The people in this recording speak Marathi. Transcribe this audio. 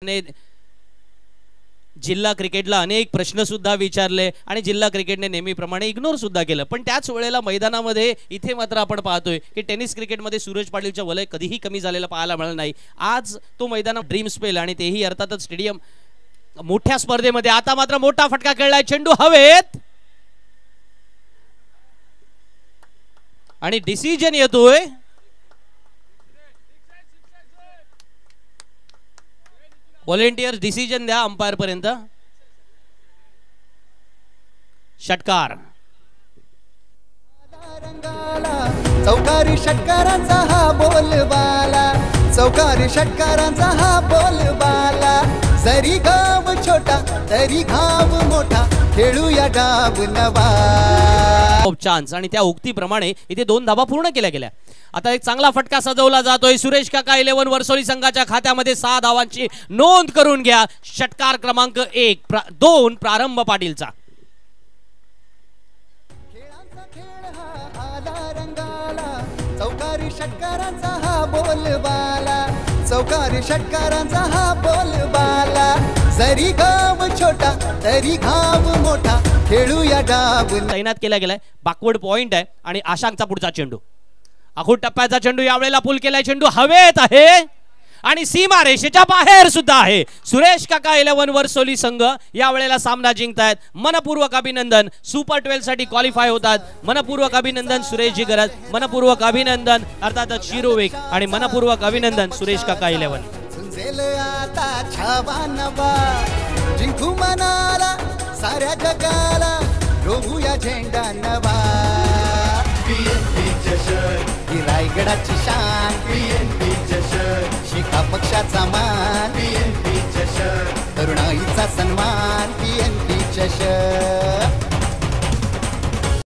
ने जिल्हा क्रिकेटला अनेक प्रश्न सुद्धा विचारले आणि जिल्हा क्रिकेटने नेहमीप्रमाणे इग्नोर सुद्धा केलं। पण त्याच वेळेला मैदानामध्ये इथे मात्र आपण पाहतोय की टेनिस क्रिकेटमध्ये सूरज पाटीलच्या वलय कधीही कमी झालेला पाहायला मिळालं नाही। आज तो मैदानात ड्रीम स्पेल आणि तेही अर्थातच स्टेडियम मोठ्या स्पर्धेमध्ये आता मात्र मोठा फटका खेळलाय, चेंडू हवेत आणि डिसिजन येतोय व्हॉलेंटियर्स डिसिजन द्या अंपायर पर्यंत। षटकार चौकारी षटकारांचा हा बोलबाला, चौकारी षटकारांचा हा बोलबाला। जरी गाव छोटा तरी घाव मोठा, खेळूया डाव नवा। चान्स आणि त्या उक्तीप्रमाणे इथे 2 धावा पूर्ण केल्या गेल्या। आता एक चांगला फटका सजवला जातोय। सुरेश काका 11 वर्सोली संघाच्या खात्यामध्ये 6 धावांची नोंद करून घ्या। षटकार क्रमांक 1-2 प्रारंभ पाटीलचा। खेळांचा खेळ हा आला रंगाला, चौकारी षटकारांचा हा बोलबाला, चौकारी षटकारांचा हा बोलबाला। जरी गाव छोटा तरी घाव मोठा, खेळूया डाव। तैनात केला गेलाय। बॅकवर्ड पॉइंट आहे आणि आशांकचा पुढचा चेंडू, आखूड टप्प्याचा चेंडू यावेळेला पुल केलाय। चेंडू हवेत आहे आणि सीमा रेषेच्या बाहेर सुद्धा आहे। सुरेश काका 11 वर्सोली संघ यावेळेला सामना जिंकतायत। मनपूर्वक अभिनंदन, सुपर 12 साठी क्वालिफाय होतात। मनपूर्वक अभिनंदन सुरेशजी गरज, मनपूर्वक अभिनंदन अर्थातच शिरोवेक आणि मनपूर्वक अभिनंदन सुरेश काका 11। झुंजेल आता छावा नवा, जिंकू मनाला साऱ्या जगाला, रोवूया झेंडा नवा। ही रायगडाची शान, शिखा पक्षाचा मान, तरुणाईचा सन्मान, PNP चषक।